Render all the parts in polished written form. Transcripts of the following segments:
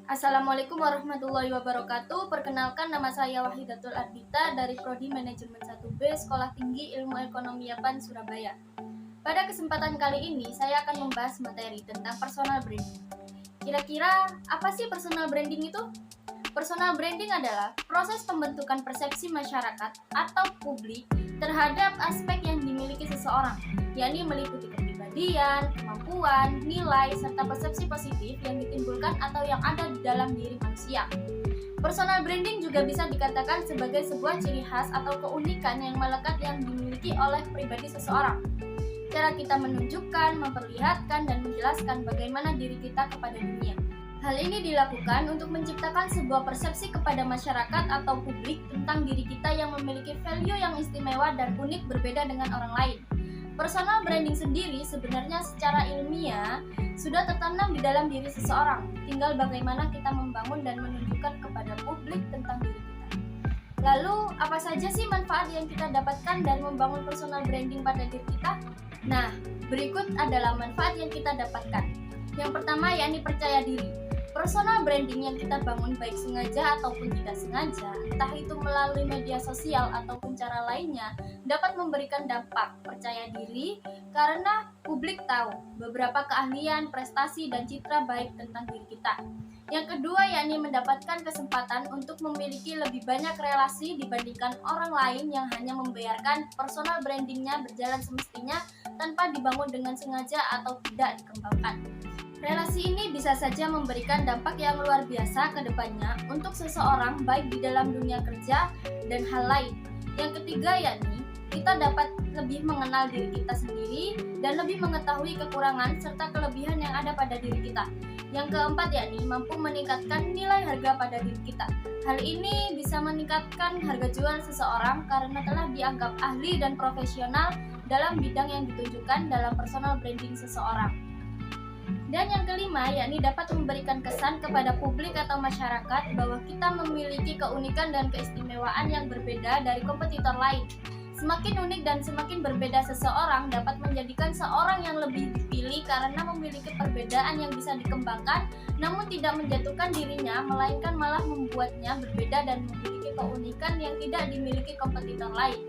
Assalamualaikum warahmatullahi wabarakatuh. Perkenalkan, nama saya Wahidatul Ardita dari Prodi Manajemen 1B Sekolah Tinggi Ilmu Ekonomi Yapan, Surabaya. Pada kesempatan kali ini, saya akan membahas materi tentang personal branding. Kira-kira apa sih personal branding itu? Personal branding adalah proses pembentukan persepsi masyarakat atau publik terhadap aspek yang dimiliki seseorang, yakni meliputi kepribadian, kemampuan, nilai, serta persepsi positif yang ditimbulkan atau yang ada di dalam diri manusia. Personal branding juga bisa dikatakan sebagai sebuah ciri khas atau keunikan yang melekat yang dimiliki oleh pribadi seseorang. Cara kita menunjukkan, memperlihatkan, dan menjelaskan bagaimana diri kita kepada dunia. Hal ini dilakukan untuk menciptakan sebuah persepsi kepada masyarakat atau publik tentang diri kita yang memiliki value yang istimewa dan unik berbeda dengan orang lain. Personal branding sendiri sebenarnya secara ilmiah sudah tertanam di dalam diri seseorang. Tinggal bagaimana kita membangun dan menunjukkan kepada publik tentang diri kita. Lalu, apa saja sih manfaat yang kita dapatkan dari membangun personal branding pada diri kita? Nah, berikut adalah manfaat yang kita dapatkan. Yang pertama yakni percaya diri. Personal branding yang kita bangun baik sengaja ataupun tidak sengaja, entah itu melalui media sosial ataupun cara lainnya, dapat memberikan dampak percaya diri karena publik tahu beberapa keahlian, prestasi, dan citra baik tentang diri kita. Yang kedua yakni mendapatkan kesempatan untuk memiliki lebih banyak relasi dibandingkan orang lain yang hanya membiarkan personal brandingnya berjalan semestinya tanpa dibangun dengan sengaja atau tidak dikembangkan. Relasi ini bisa saja memberikan dampak yang luar biasa ke depannya untuk seseorang baik di dalam dunia kerja dan hal lain. Yang ketiga yakni kita dapat lebih mengenal diri kita sendiri dan lebih mengetahui kekurangan serta kelebihan yang ada pada diri kita. Yang keempat yakni mampu meningkatkan nilai harga pada diri kita. Hal ini bisa meningkatkan harga jual seseorang karena telah dianggap ahli dan profesional dalam bidang yang ditunjukkan dalam personal branding seseorang. Dan yang kelima yakni dapat memberikan kesan kepada publik atau masyarakat bahwa kita memiliki keunikan dan keistimewaan yang berbeda dari kompetitor lain. Semakin unik dan semakin berbeda seseorang dapat menjadikan seorang yang lebih dipilih karena memiliki perbedaan yang bisa dikembangkan, namun tidak menjatuhkan dirinya, melainkan malah membuatnya berbeda dan memiliki keunikan yang tidak dimiliki kompetitor lain.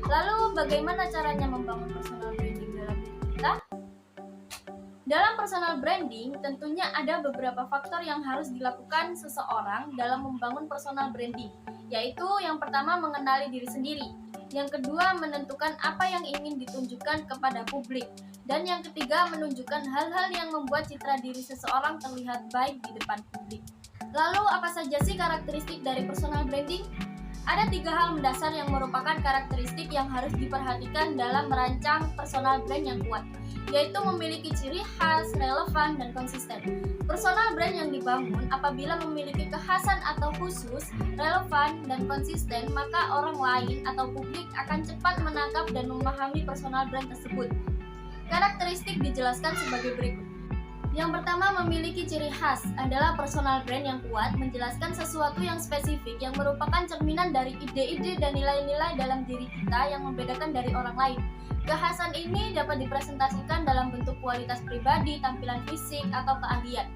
Lalu bagaimana caranya membangun personal branding dalam diri kita? Dalam personal branding, tentunya ada beberapa faktor yang harus dilakukan seseorang dalam membangun personal branding, yaitu yang pertama mengenali diri sendiri, yang kedua menentukan apa yang ingin ditunjukkan kepada publik, dan yang ketiga menunjukkan hal-hal yang membuat citra diri seseorang terlihat baik di depan publik. Lalu apa saja sih karakteristik dari personal branding? Ada 3 hal mendasar yang merupakan karakteristik yang harus diperhatikan dalam merancang personal brand yang kuat, yaitu memiliki ciri khas, relevan, dan konsisten. Personal brand yang dibangun apabila memiliki kekhasan atau khusus, relevan, dan konsisten, maka orang lain atau publik akan cepat menangkap dan memahami personal brand tersebut. Karakteristik dijelaskan sebagai berikut. Yang pertama, memiliki ciri khas adalah personal brand yang kuat, menjelaskan sesuatu yang spesifik yang merupakan cerminan dari ide-ide dan nilai-nilai dalam diri kita yang membedakan dari orang lain. Kekhasan ini dapat dipresentasikan dalam bentuk kualitas pribadi, tampilan fisik, atau keahlian.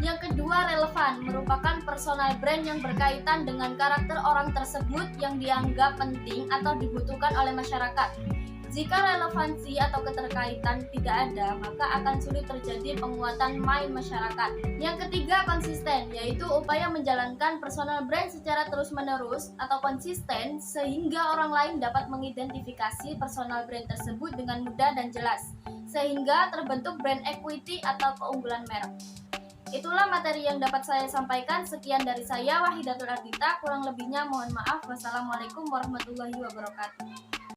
Yang kedua, relevan, merupakan personal brand yang berkaitan dengan karakter orang tersebut yang dianggap penting atau dibutuhkan oleh masyarakat. Jika relevansi atau keterkaitan tidak ada, maka akan sulit terjadi penguatan main masyarakat. Yang ketiga, konsisten, yaitu upaya menjalankan personal brand secara terus-menerus atau konsisten sehingga orang lain dapat mengidentifikasi personal brand tersebut dengan mudah dan jelas, sehingga terbentuk brand equity atau keunggulan merek. Itulah materi yang dapat saya sampaikan. Sekian dari saya, Wahidatul Ardita. Kurang lebihnya mohon maaf. Wassalamualaikum warahmatullahi wabarakatuh.